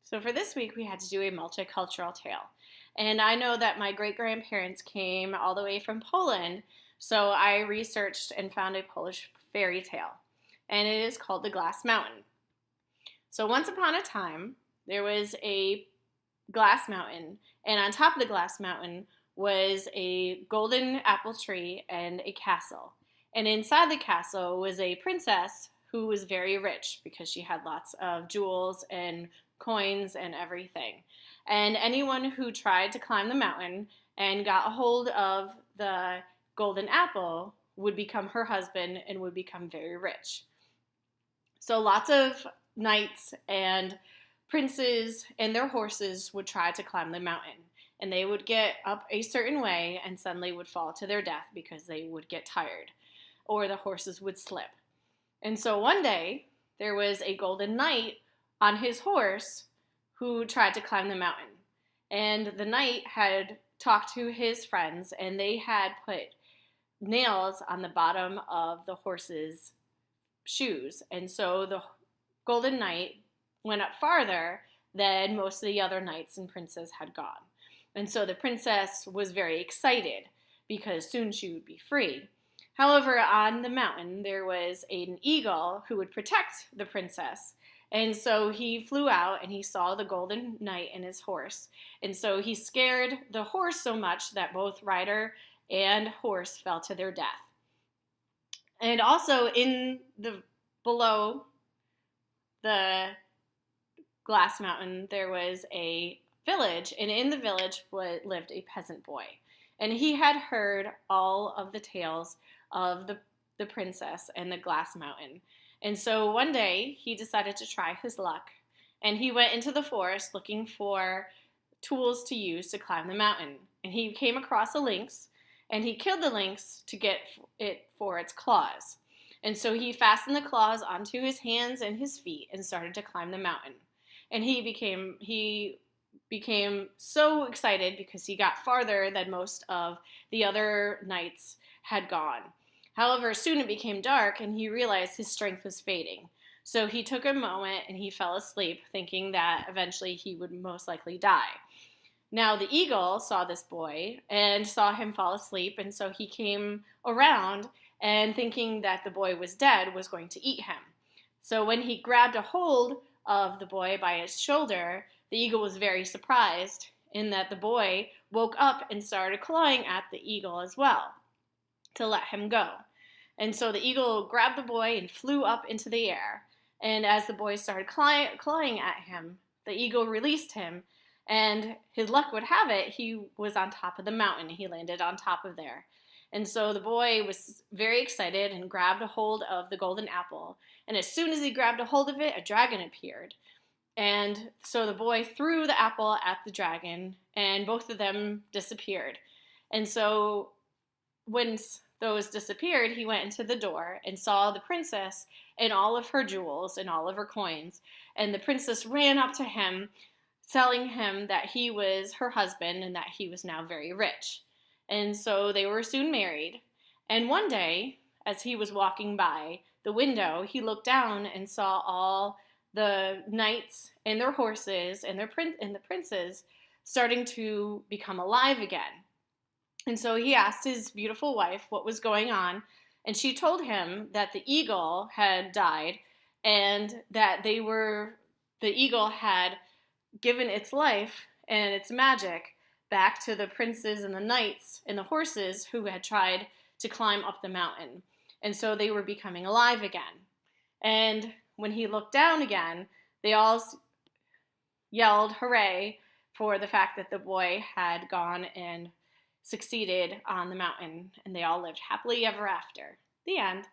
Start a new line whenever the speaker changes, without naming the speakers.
So for this week, we had to do a multicultural tale. And I know that my great grandparents came all the way from Poland, so I researched and found a Polish fairy tale. And it is called The Glass Mountain. So once upon a time, there was a glass mountain, and on top of the glass mountain was a golden apple tree and a castle. And inside the castle was a princess who was very rich because she had lots of jewels and coins and everything. And anyone who tried to climb the mountain and got a hold of the golden apple would become her husband and would become very rich. So lots of knights and princes and their horses would try to climb the mountain. And they would get up a certain way and suddenly would fall to their death because they would get tired or the horses would slip. And so one day there was a golden knight on his horse who tried to climb the mountain. And the knight had talked to his friends and they had put nails on the bottom of the horse's shoes. And so the golden knight went up farther than most of the other knights and princes had gone. And so the princess was very excited because soon she would be free. However, on the mountain, there was an eagle who would protect the princess. And so he flew out and he saw the golden knight and his horse. And so he scared the horse so much that both rider and horse fell to their death. And also below the glass mountain, there was a village, and in the village lived a peasant boy. And he had heard all of the tales of the princess and the glass mountain. And so one day he decided to try his luck, and he went into the forest looking for tools to use to climb the mountain. And he came across a lynx, and he killed the lynx to get it for its claws. And so he fastened the claws onto his hands and his feet and started to climb the mountain. And he became so excited because he got farther than most of the other knights had gone. However, soon it became dark and he realized his strength was fading. So he took a moment and he fell asleep, thinking that eventually he would most likely die. Now the eagle saw this boy and saw him fall asleep, and so he came around and thinking that the boy was dead, was going to eat him. So when he grabbed a hold of the boy by his shoulder, the eagle was very surprised in that the boy woke up and started clawing at the eagle as well to let him go. And so the eagle grabbed the boy and flew up into the air. And as the boy started clawing at him, the eagle released him. And his luck would have it, he was on top of the mountain. He landed on top of there. And so the boy was very excited and grabbed a hold of the golden apple. And as soon as he grabbed a hold of it, a dragon appeared. And so the boy threw the apple at the dragon, and both of them disappeared. And so when those disappeared, he went into the door and saw the princess and all of her jewels and all of her coins. And the princess ran up to him, telling him that he was her husband and that he was now very rich. And so they were soon married. And one day, as he was walking by the window, he looked down and saw all the knights and their horses and the princes starting to become alive again. And so he asked his beautiful wife what was going on, and she told him that the eagle had died and that the eagle had given its life and its magic back to the princes and the knights and the horses who had tried to climb up the mountain. And so they were becoming alive again. And when he looked down again, they all yelled hooray for the fact that the boy had gone and succeeded on the mountain, and they all lived happily ever after. The end.